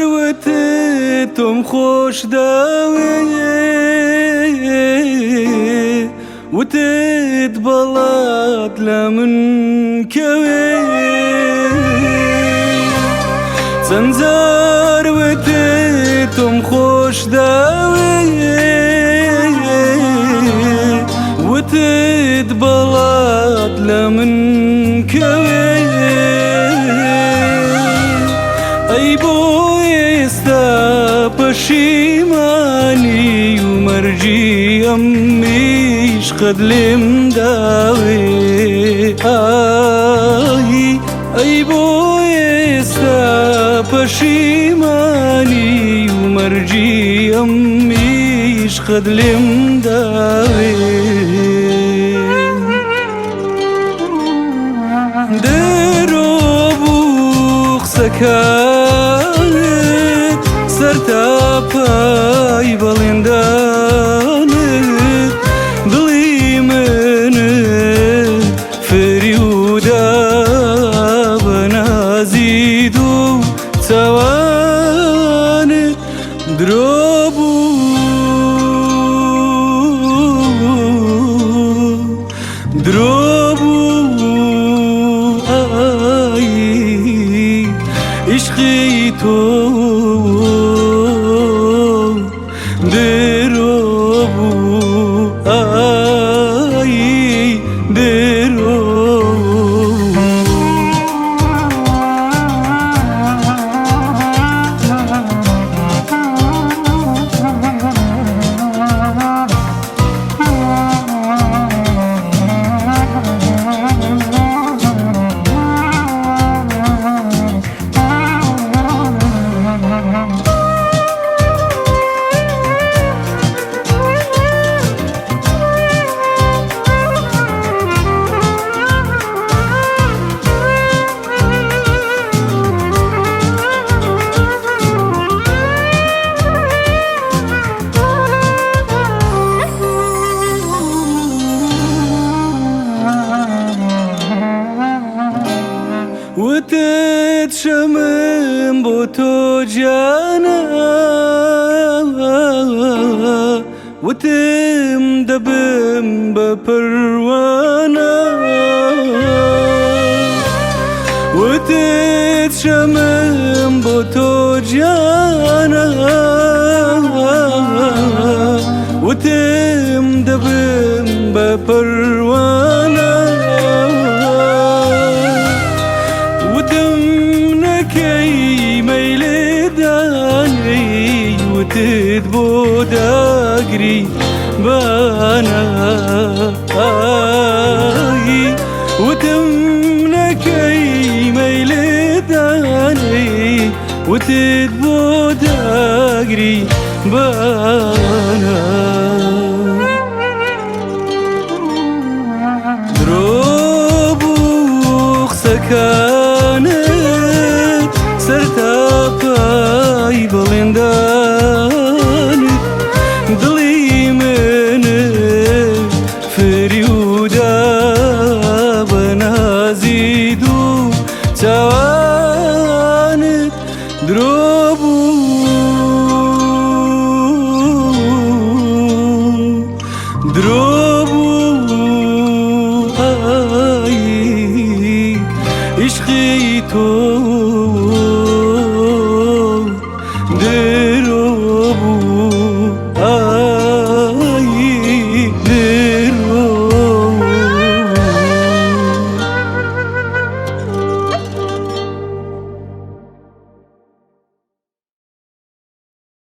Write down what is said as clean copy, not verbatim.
وتتم خوش داوي وتتبلط لمن كوي زنزار وتتم خوش داوي وتتبلط لمن كوي أي بوي استبشيماني ومرجي أميش قد لمداوي أي بوي استبشيماني ومرجي أميش قد لمداوي دروب سكانت سرتا باي بلندانت دلي منت فريودا بنازيدو توانت دروبو عشقی تو دروبو آی وتتشمم بوتو جانا وتمدبم بپروانا وتتشمم بوتو جانا وتمدبم بپروانا وتدبو داقري بانا وتمنكي ميلداني وتدبو داقري بانا دروبو سكانت سرتا باي بلندان دلي منت فريودا بنازيدو توانت دروبو آي عشقي تو